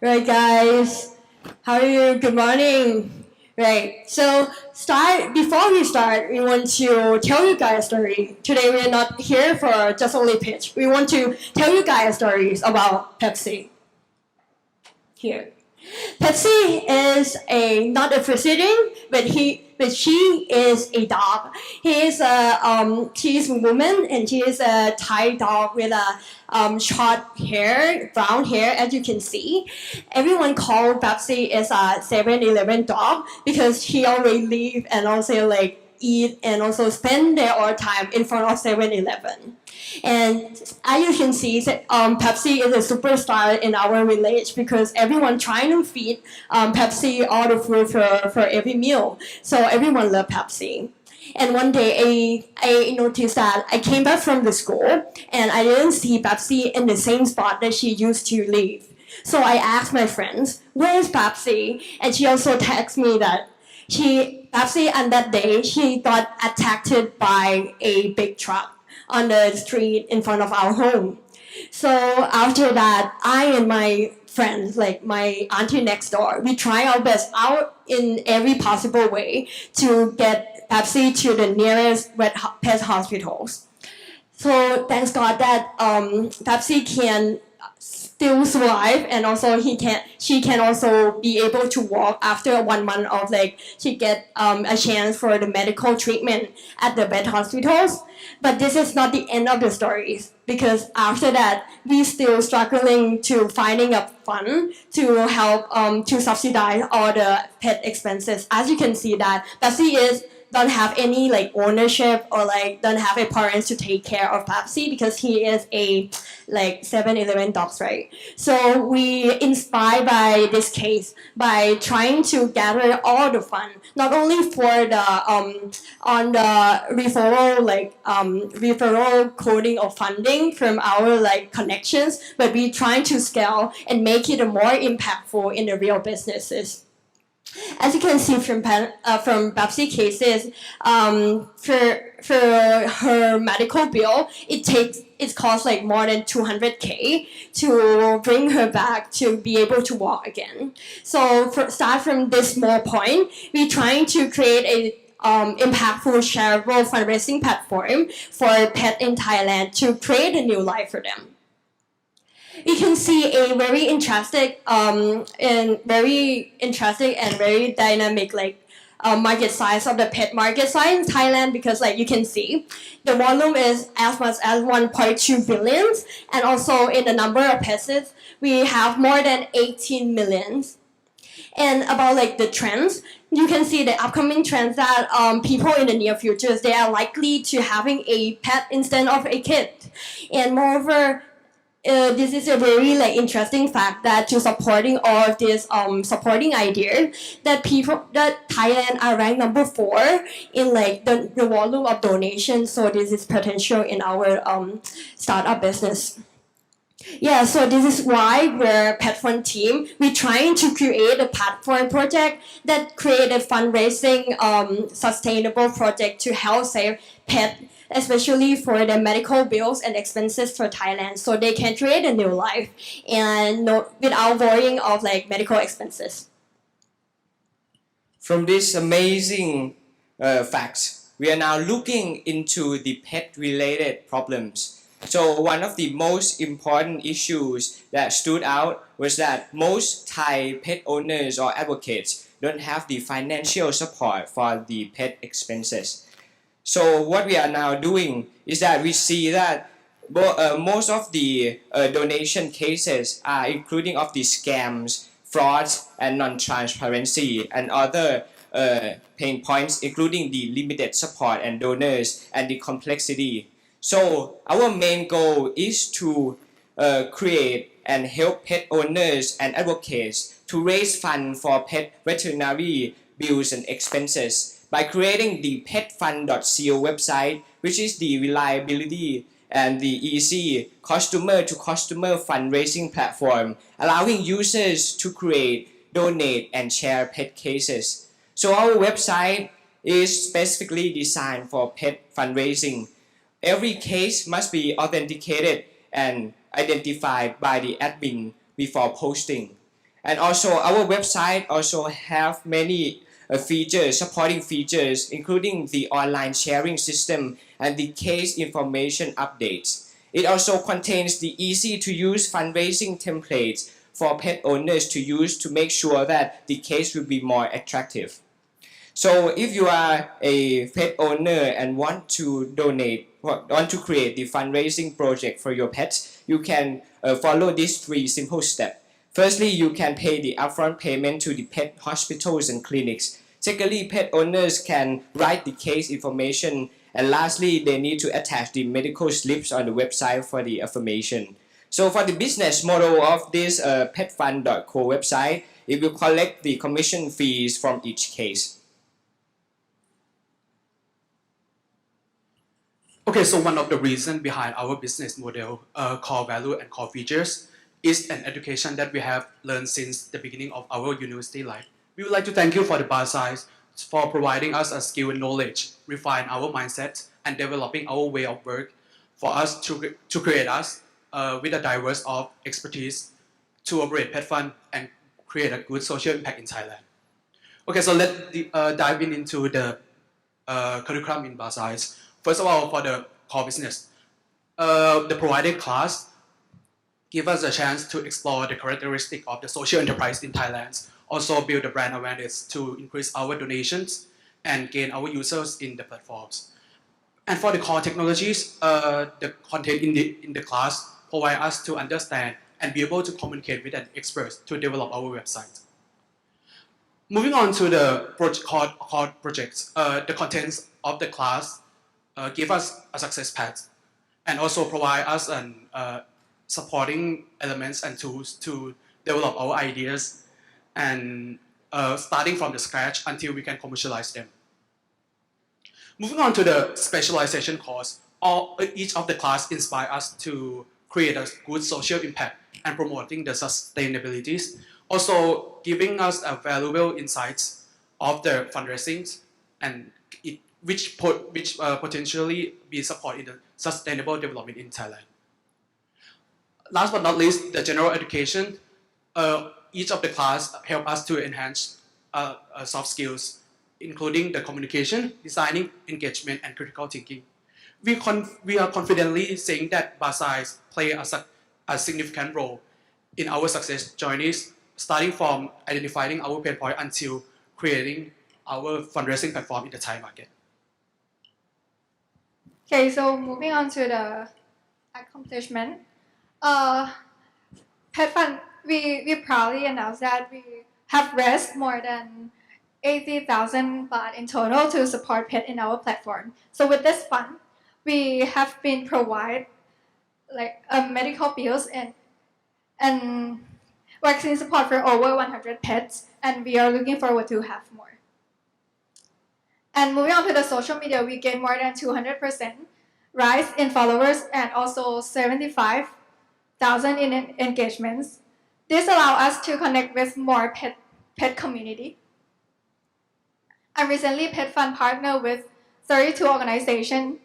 Right, guys. How are you? Good morning. Right. So, before we start, we want to tell you guys a story. Today, we're not here for just only pitch. We want to tell you guys stories about Pepsi. Here. Pepsi is not a president, but she is a dog. She is a woman and she is a Thai dog with a short hair, brown hair, as you can see. Everyone called Pepsi is a 7-Eleven dog because she always live and also like eat and also spend their all time in front of 7-Eleven. And as you can see, Pepsi is a superstar in our village because everyone trying to feed Pepsi all the food for every meal. So everyone love Pepsi. And one day I noticed that I came back from the school and I didn't see Pepsi in the same spot that she used to live. So I asked my friends, where is Pepsi? And she also texted me that Pepsi on that day, she got attacked by a big truck on the street in front of our home. So after that, I and my friends, like my auntie next door, we try our best out in every possible way to get Pepsi to the nearest pet hospitals. So thanks God that Pepsi can still survive and also she can also be able to walk after 1 month of like she get a chance for the medical treatment at the vet hospitals. But this is not the end of the stories because after that we still struggling to finding a fund to help to subsidize all the pet expenses. As you can see that Pepsi is don't have any like ownership or like don't have a parents to take care of Pepsi because he is a like 7-Eleven dogs, right? So we inspired by this case by trying to gather all the fund, not only for the on the referral coding or funding from our like connections, but we trying to scale and make it more impactful in the real businesses. As you can see from Pepsi cases, for her medical bill, it costs like more than 200K to bring her back to be able to walk again. So start from this small point, we're trying to create a impactful shareable fundraising platform for pet in Thailand to create a new life for them. You can see a very interesting and very dynamic market size of the pet market size in Thailand because like you can see the volume is as much as 1.2 billion and also in the number of pets we have more than 18 millions. And about like the trends, you can see the upcoming trends that people in the near future they are likely to having a pet instead of a kid. And moreover, this is a very like interesting fact that to supporting all of this supporting idea that Thailand are ranked number 4 in like the volume of donations. So this is potential in our startup business. Yeah, so this is why we're PetFund team. We're trying to create a platform project that create a fundraising sustainable project to help save pet, especially for the medical bills and expenses for Thailand, so they can create a new life and without worrying of like medical expenses. From these amazing facts, we are now looking into the pet-related problems. So one of the most important issues that stood out was that most Thai pet owners or advocates don't have the financial support for the pet expenses. So what we are now doing is that we see that most of the donation cases are including of the scams, frauds, and non-transparency, and other pain points including the limited support and donors and the complexity. So our main goal is to create and help pet owners and advocates to raise funds for pet veterinary bills and expenses by creating the PetFund.co website, which is the reliability and the easy customer-to-customer fundraising platform, allowing users to create, donate, and share pet cases. So our website is specifically designed for pet fundraising. Every case must be authenticated and identified by the admin before posting. And also our website also have many features, supporting features, including the online sharing system and the case information updates. It also contains the easy to use fundraising templates for pet owners to use to make sure that the case will be more attractive. So if you are a pet owner and want to want to create the fundraising project for your pet, you can follow these 3 simple steps. Firstly, you can pay the upfront payment to the pet hospitals and clinics. Secondly, pet owners can write the case information. And lastly, they need to attach the medical slips on the website for the affirmation. So for the business model of this PetFund.co website, it will collect the commission fees from each case. Okay, so one of the reasons behind our business model, core value and core features, is an education that we have learned since the beginning of our university life. We would like to thank you for the Barsais for providing us a skill and knowledge, refine our mindset, and developing our way of work for us to create us with a diverse of expertise to operate PetFund and create a good social impact in Thailand. Okay, so let's dive into the curriculum in Barsais. First of all, for the core business, the provided class give us a chance to explore the characteristic of the social enterprise in Thailand, also build the brand awareness to increase our donations and gain our users in the platforms. And for the core technologies, the content in the class provide us to understand and be able to communicate with an expert to develop our website. Moving on to the core projects, the contents of the class give us a success path and also provide us an supporting elements and tools to develop our ideas and starting from the scratch until we can commercialize them. Moving on to the specialization course, each of the class inspire us to create a good social impact and promoting the sustainabilities, also giving us a valuable insights of the fundraising and which potentially be support in the sustainable development in Thailand. Last but not least, the general education. Each of the class help us to enhance soft skills, including the communication, designing, engagement, and critical thinking. We are confidently saying that Barsais play a significant role in our success journeys, starting from identifying our pain point until creating our fundraising platform in the Thai market. Okay, so moving on to the accomplishment. PetFund, we proudly announce that we have raised more than 80,000 baht in total to support pet in our platform. So with this fund, we have been provide like medical bills and vaccine support for over 100 pets, and we are looking forward to have more. And moving on to the social media, we gained more than 200% rise in followers and also 75,000 in engagements. This allows us to connect with more pet community. And recently, PetFund partnered with 32 organizations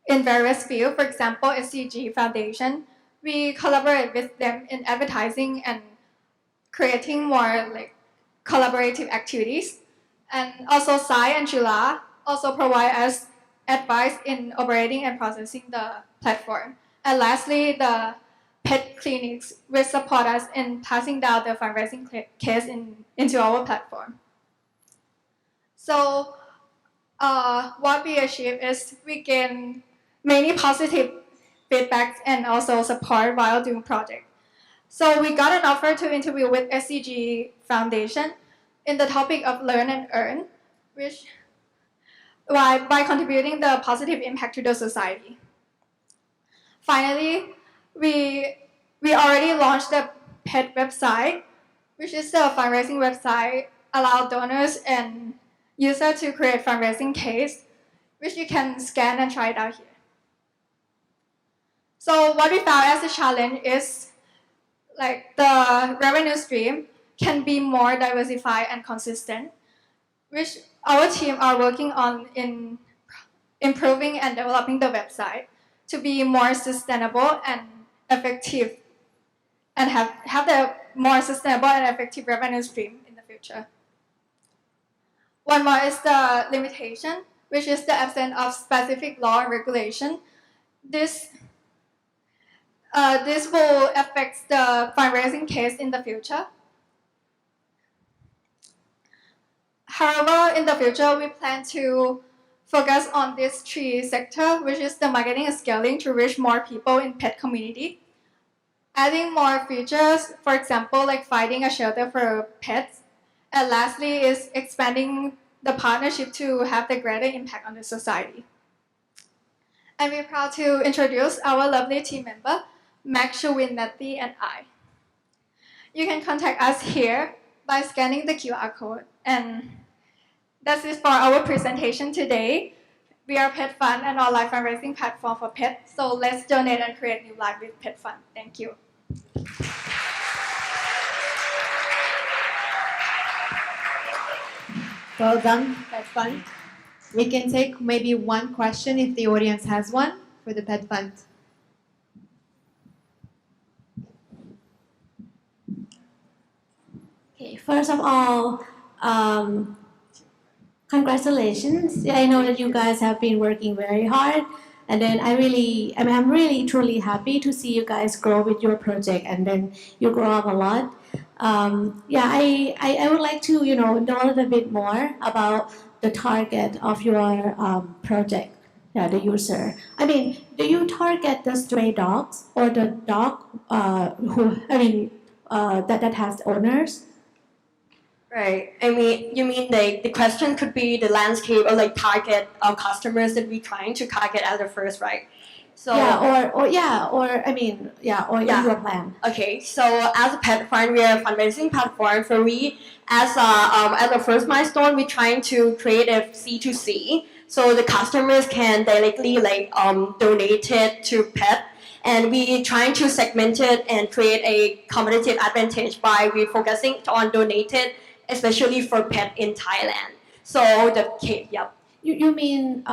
in various fields. For example, SCG Foundation. We collaborate with them in advertising and creating more like collaborative activities. And also Sai and Chula also provide us advice in operating and processing the platform. And lastly, the pet clinics will support us in passing down the fundraising case into our platform. So what we achieve is we gain many positive feedbacks and also support while doing project. So we got an offer to interview with SCG Foundation in the topic of learn and earn, which by contributing the positive impact to the society. Finally, we already launched the pet website, which is a fundraising website allow donors and users to create fundraising case, which you can scan and try it out here. So what we found as a challenge is like the revenue stream can be more diversified and consistent, which our team are working on in improving and developing the website to be more sustainable and effective and have the more sustainable and effective revenue stream in the future. One more is the limitation, which is the absence of specific law and regulation. This will affect the fundraising case in the future. However, in the future, we plan to focus on these three sectors, which is the marketing and scaling to reach more people in pet community. Adding more features, for example, like finding a shelter for pets. And lastly is expanding the partnership to have the greater impact on the society. And we're proud to introduce our lovely team member, Max Shuwinetti and I. You can contact us here by scanning the QR code. And that's it for our presentation today. We are PetFund, an online fundraising platform for pets. So let's donate and create new life with PetFund. Thank you. Well done, PetFund. We can take maybe one question if the audience has one for the PetFund. Okay, first of all, congratulations. I know that you guys have been working very hard. And then I'm really truly happy to see you guys grow with your project, and then you grow up a lot. I would like to, know a little bit more about the target of your project, the user. I mean, do you target the stray dogs or the dog that has owners? Right. I mean, you mean like the question could be the landscape or like target of customers that we're trying to target at the first, right? So Or in your plan. Okay, so as a pet fund, we are a fundraising platform. So we, as a first milestone, we're trying to create a C2C, so the customers can directly donate it to pet, and we trying to segment it and create a competitive advantage by we focusing on donated, especially for pet in Thailand. So You mean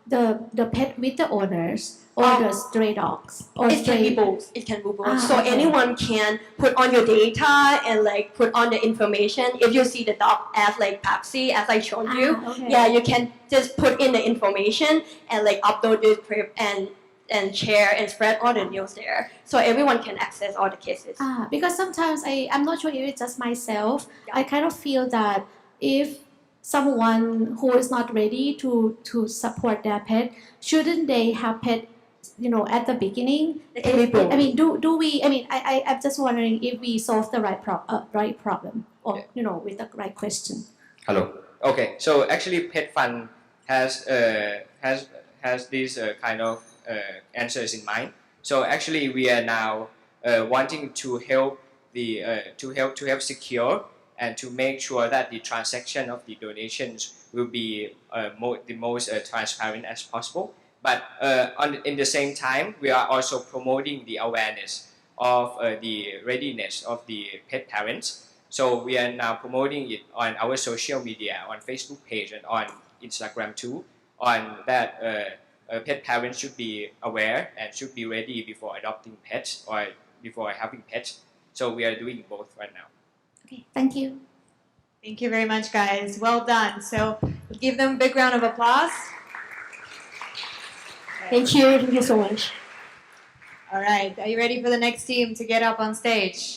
the pet with the owners or the stray dogs or it can be both. It can be both. So anyone can put on your data and put on the information. If you see the dog as Pepsi, as I showed you, you can just put in the information and upload this clip and share and spread all the news there, so everyone can access all the cases. Because sometimes I'm not sure if it's just myself. I kind of feel that if someone who is not ready to support their pet, shouldn't they have pet at the beginning? I mean, do we? I mean, I'm just wondering if we solve the right problem or with the right question. Hello. Okay, so actually PetFund has these kind of answers in mind. So actually we are now wanting to help to help secure and to make sure that the transaction of the donations will be the most transparent as possible. But in the same time, we are also promoting the awareness of the readiness of the pet parents. So we are now promoting it on our social media, on Facebook page and on Instagram too, on that pet parents should be aware and should be ready before adopting pets or before having pets. So we are doing both right now. Okay, thank you. Thank you very much, guys. Well done. So give them a big round of applause. Thank you so much. All right, are you ready for the next team to get up on stage?